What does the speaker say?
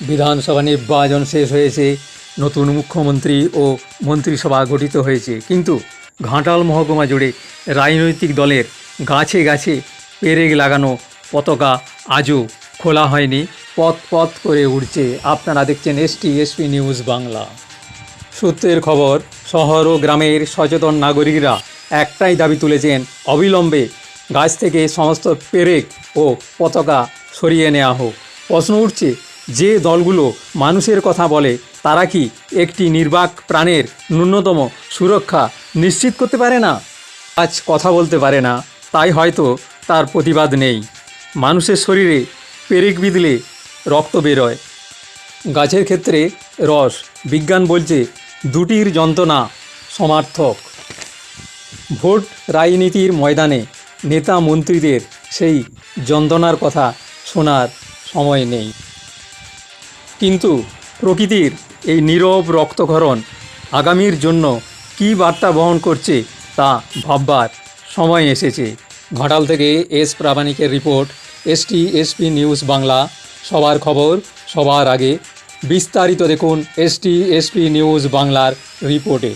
বিধানসভা নির্বাচন শেষ হয়েছে, নতুন মুখ্যমন্ত্রী ও মন্ত্রিসভা গঠিত হয়েছে, কিন্তু ঘাটাল মহকুমা জুড়ে রাজনৈতিক দলের গাছে গাছে পেরেক লাগানো পতাকা আজও খোলা হয়নি, পথ পথ করে উড়ছে। আপনারা দেখছেন এসপি নিউজ বাংলা। সূত্রের খবর, শহর ও গ্রামের সচেতন নাগরিকরা একটাই দাবি তুলেছেন, অবিলম্বে গাছ থেকে সমস্ত পেরেক ও পতাকা সরিয়ে নেওয়া হোক। প্রশ্ন উঠছে, যে দলগুলো মানুষের কথা বলে তারা কি একটি নির্বাক প্রাণের ন্যূনতম সুরক্ষা নিশ্চিত করতে পারে না? আজ কথা বলতে পারে না, তাই হয়তো তার প্রতিবাদ নেই। মানুষের শরীরে পেরেক বিঁধলে রক্ত বেরোয়, গাছের ক্ষেত্রে রস। বিজ্ঞান বলছে দুটির যন্ত্রণা সমার্থক। ভোট রাজনীতির ময়দানে নেতা মন্ত্রীদের সেই যন্ত্রণার কথা শোনার সময় নেই, কিন্তু প্রকৃতির এই নীরব রক্তক্ষরণ আগামীর জন্য কী বার্তা বহন করছে তা ভাববার সময় এসেছে। ঘাটাল থেকে এস প্রামাণিকের রিপোর্ট, এসপি নিউজ বাংলা। সবার খবর সবার আগে। বিস্তারিত দেখুন এসপি নিউজ বাংলার রিপোর্টে।